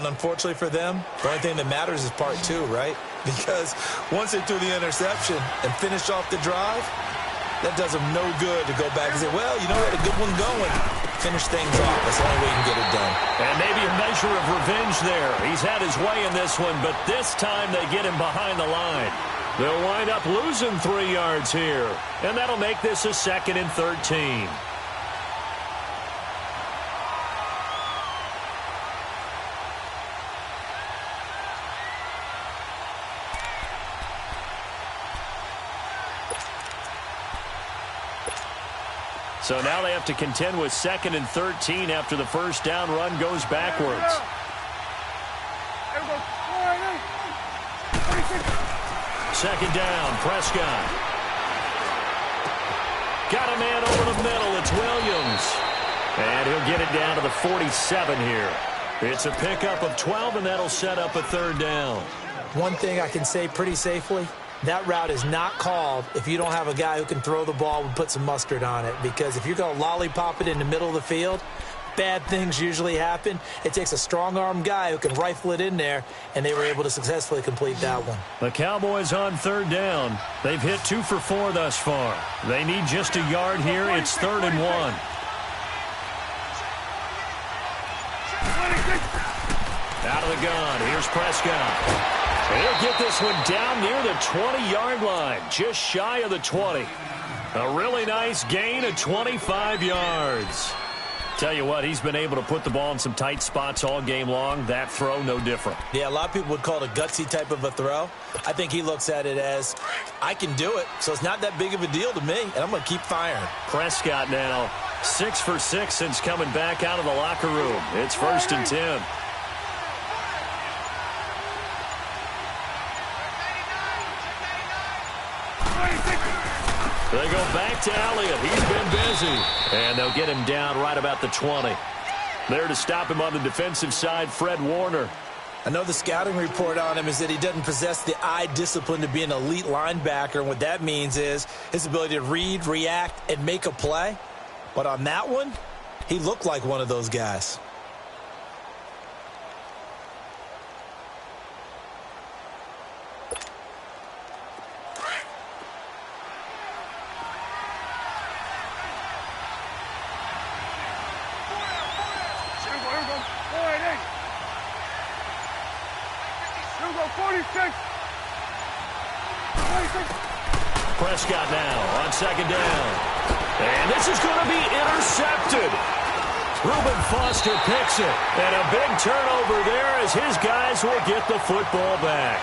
unfortunately for them, the only thing that matters is part two, right? Because once they threw the interception and finished off the drive, that does them no good to go back and say, well, you know, we had a good one going. Finish things off. That's the only way you can get it done. And maybe a measure of revenge there. He's had his way in this one, but this time they get him behind the line. They'll wind up losing 3 yards here, and that'll make this a 2nd and 13. So now they have to contend with 2nd and 13 after the first down run goes backwards. Second down, Prescott. Got a man over the middle. It's Williams. And he'll get it down to the 47 here. It's a pickup of 12, and that'll set up a 3rd down. One thing I can say pretty safely, that route is not called if you don't have a guy who can throw the ball and put some mustard on it. Because if you're going to lollipop it in the middle of the field, bad things usually happen. It takes a strong-arm guy who can rifle it in there, and they were able to successfully complete that one. The Cowboys on 3rd down. They've hit 2 for 4 thus far. They need just a yard here. It's 3rd and 1. Out of the gun. Here's Prescott. He'll get this one down near the 20-yard line, just shy of the 20. A really nice gain of 25 yards. Tell you what, he's been able to put the ball in some tight spots all game long. That throw, no different. Yeah, a lot of people would call it a gutsy type of a throw. I think he looks at it as, I can do it, so it's not that big of a deal to me, and I'm going to keep firing. Prescott now, 6 for 6 since coming back out of the locker room. It's 1st and 10. They go back to Elliott. He's been busy. And they'll get him down right about the 20. There to stop him on the defensive side, Fred Warner. I know the scouting report on him is that he doesn't possess the eye discipline to be an elite linebacker. And what that means is his ability to read, react, and make a play. But on that one, he looked like one of those guys. Prescott now on 2nd down. And this is going to be intercepted. Reuben Foster picks it. And a big turnover there as his guys will get the football back.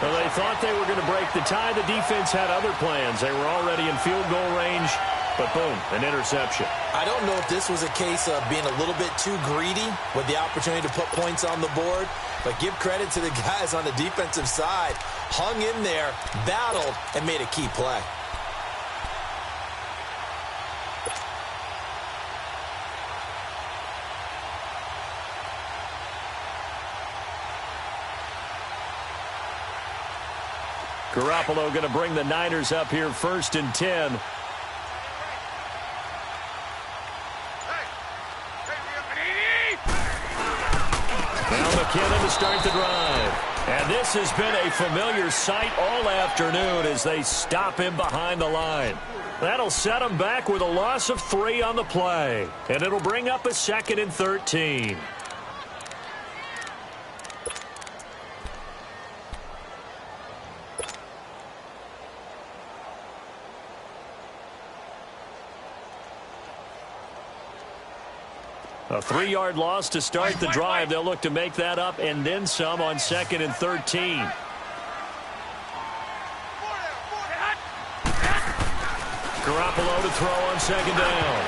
Well, they thought they were going to break the tie. The defense had other plans. They were already in field goal range. But boom, an interception. I don't know if this was a case of being a little bit too greedy with the opportunity to put points on the board, but give credit to the guys on the defensive side. Hung in there, battled, and made a key play. Garoppolo going to bring the Niners up here 1st and 10. Now McKinnon to start the drive. And this has been a familiar sight all afternoon as they stop him behind the line. That'll set him back with a loss of 3 on the play. And it'll bring up a 2nd and 13. A 3-yard loss to start the drive. They'll look to make that up and then some on 2nd and 13. Garoppolo to throw on 2nd down.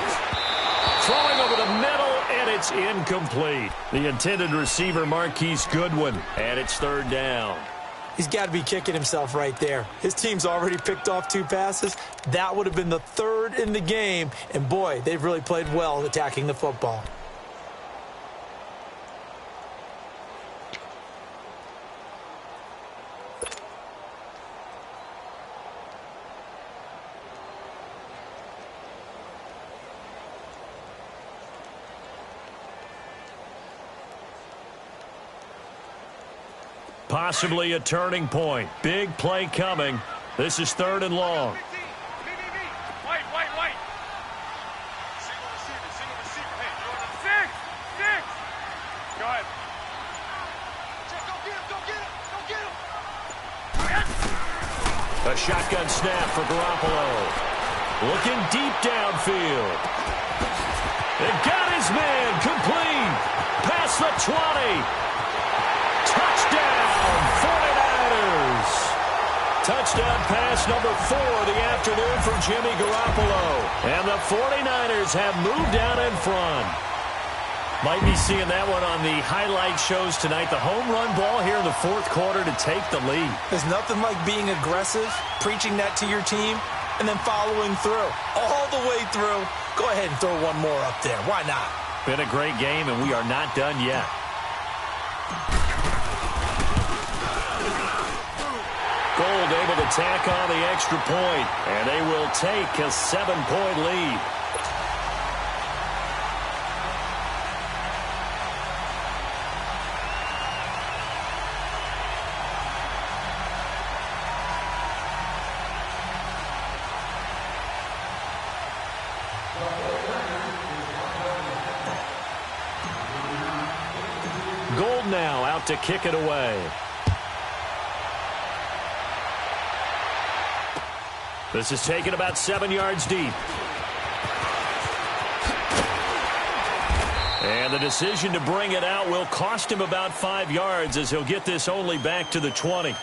Throwing over the middle, and it's incomplete. The intended receiver, Marquise Goodwin, and it's 3rd down. He's got to be kicking himself right there. His team's already picked off 2 passes. That would have been the 3rd in the game. And, boy, they've really played well attacking the football. Possibly a turning point. Big play coming. This is 3rd and long. A shotgun snap for Garoppolo. Looking deep downfield. It got his man complete. Past the 20. Touchdown, 49ers. Touchdown pass number 4 of the afternoon from Jimmy Garoppolo. And the 49ers have moved out in front. Might be seeing that one on the highlight shows tonight. The home run ball here in the 4th quarter to take the lead. There's nothing like being aggressive, preaching that to your team, and then following through. All the way through. Go ahead and throw one more up there. Why not? Been a great game, and we are not done yet. Gold able to tack on the extra point, and they will take a 7-point lead. Gold now out to kick it away. This is taken about 7 yards deep. And the decision to bring it out will cost him about 5 yards as he'll get this only back to the 20.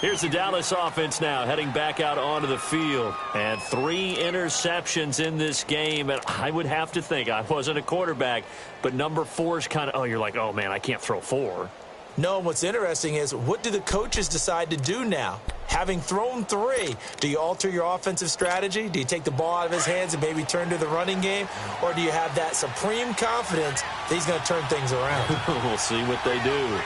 Here's the Dallas offense now heading back out onto the field. And 3 interceptions in this game. And I would have to think, I wasn't a quarterback, but number 4 is kind of, you're like, oh, man, I can't throw 4. No, what's interesting is what do the coaches decide to do now? Having thrown 3, do you alter your offensive strategy? Do you take the ball out of his hands and maybe turn to the running game? Or do you have that supreme confidence that he's going to turn things around? We'll see what they do.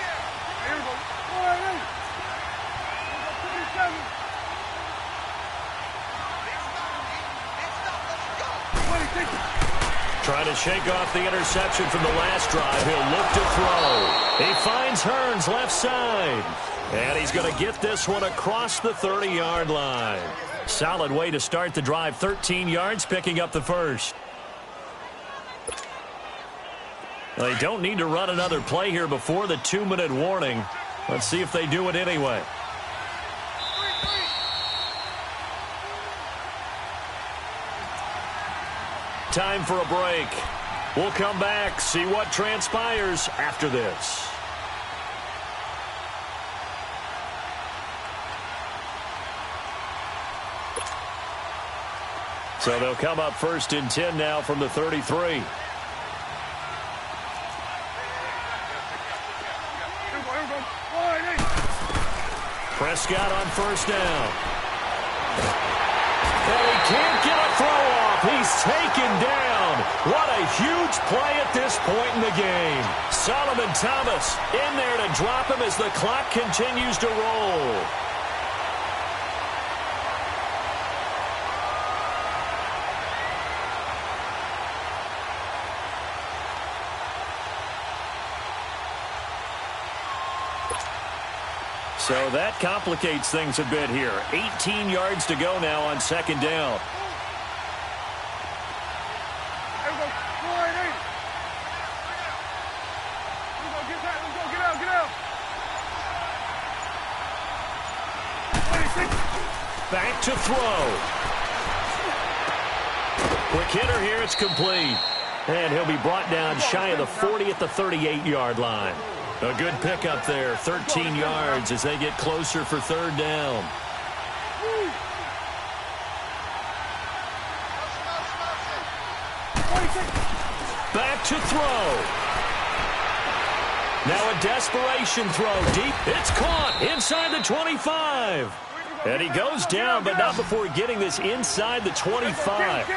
Trying to shake off the interception from the last drive. He'll look to throw. He finds Hearns left side. And he's going to get this one across the 30-yard line. Solid way to start the drive. 13 yards, picking up the first. They don't need to run another play here before the 2-minute warning. Let's see if they do it anyway. Time for a break. We'll come back, see what transpires after this. So they'll come up 1st and 10 now from the 33. Prescott on 1st down. And he can't get a throw off. He's taken down. What a huge play at this point in the game. Solomon Thomas in there to drop him as the clock continues to roll. So that complicates things a bit here. 18 yards to go now on 2nd down. Back to throw. Quick hitter here. It's complete. And he'll be brought down shy of the 40 at the 38-yard line. A good pickup there, 13 yards as they get closer for 3rd down. Back to throw. Now a desperation throw deep. It's caught inside the 25. And he goes down, but not before getting this inside the 25.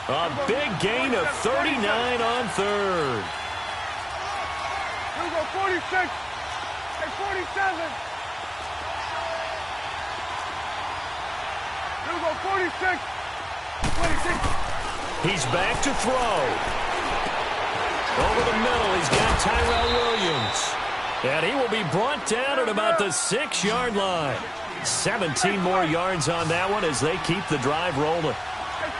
A big gain of 39 on 3rd. 46 and 47. Here we go, 46. 26. He's back to throw. Over the middle, he's got Tyrell Williams. And he will be brought down at about the 6-yard line. 17 more yards on that one as they keep the drive rolling.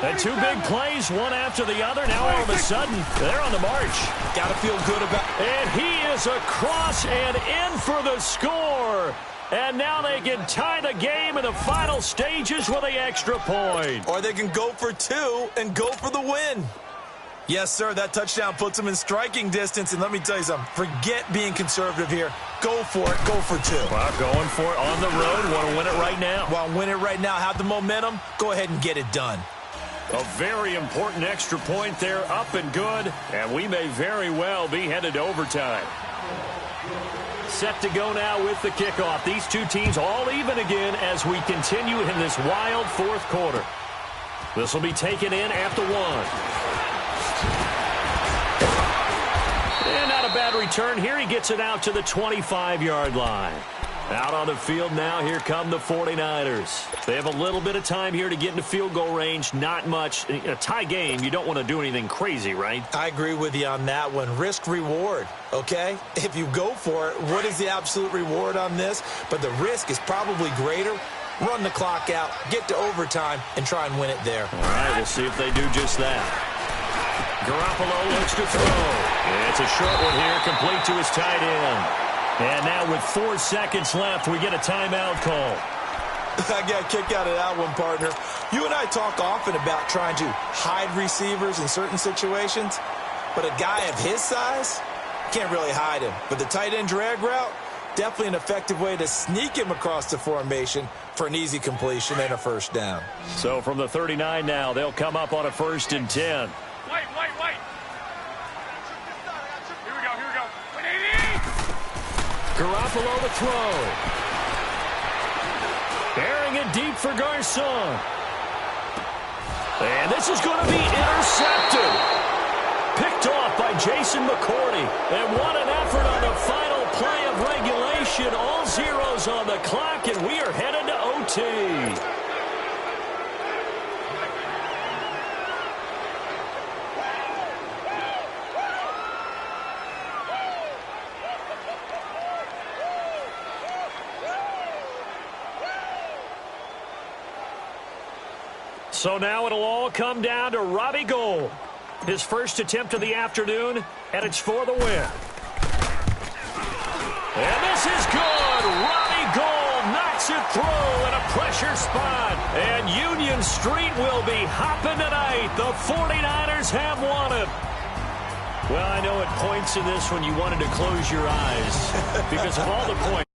And two big plays, one after the other. Now all of a sudden, they're on the march. Got to feel good about it. And he is across and in for the score. And now they can tie the game in the final stages with the extra point. Or they can go for two and go for the win. Yes, sir, that touchdown puts them in striking distance. And let me tell you something, forget being conservative here. Go for it, go for two. Well, going for it on the road. Want to win it right now. Want to win it right now, have the momentum, go ahead and get it done. A very important extra point there, up and good. And we may very well be headed to overtime. Set to go now with the kickoff. These two teams all even again as we continue in this wild fourth quarter. This will be taken in after one. And not a bad return here. He gets it out to the 25-yard line. Out on the field now, here come the 49ers. They have a little bit of time here to get into field goal range. Not much. In a tie game, you don't want to do anything crazy, right? I agree with you on that one. Risk-reward, okay? If you go for it, what is the absolute reward on this? But the risk is probably greater. Run the clock out, get to overtime, and try and win it there. All right, we'll see if they do just that. Garoppolo looks to throw. It's a short one here, complete to his tight end. And now with 4 seconds left, we get a timeout call. I got a kick out of that one, partner. You and I talk often about trying to hide receivers in certain situations, but a guy of his size can't really hide him. But the tight end drag route, definitely an effective way to sneak him across the formation for an easy completion and a first down. So from the 39 now, they'll come up on a 1st and 10. Wait. Here we go. Garoppolo to throw. Bearing it deep for Garcon. And this is going to be intercepted. Picked off by Jason McCourty. And what an effort on the final play of regulation. All zeros on the clock, and we are headed to OT. So now it'll all come down to Robbie Gould. His first attempt of the afternoon, and it's for the win. And this is good. Robbie Gould knocks it through in a pressure spot. And Union Street will be hopping tonight. The 49ers have won it. Well, I know at points in this when you wanted to close your eyes because of all the points.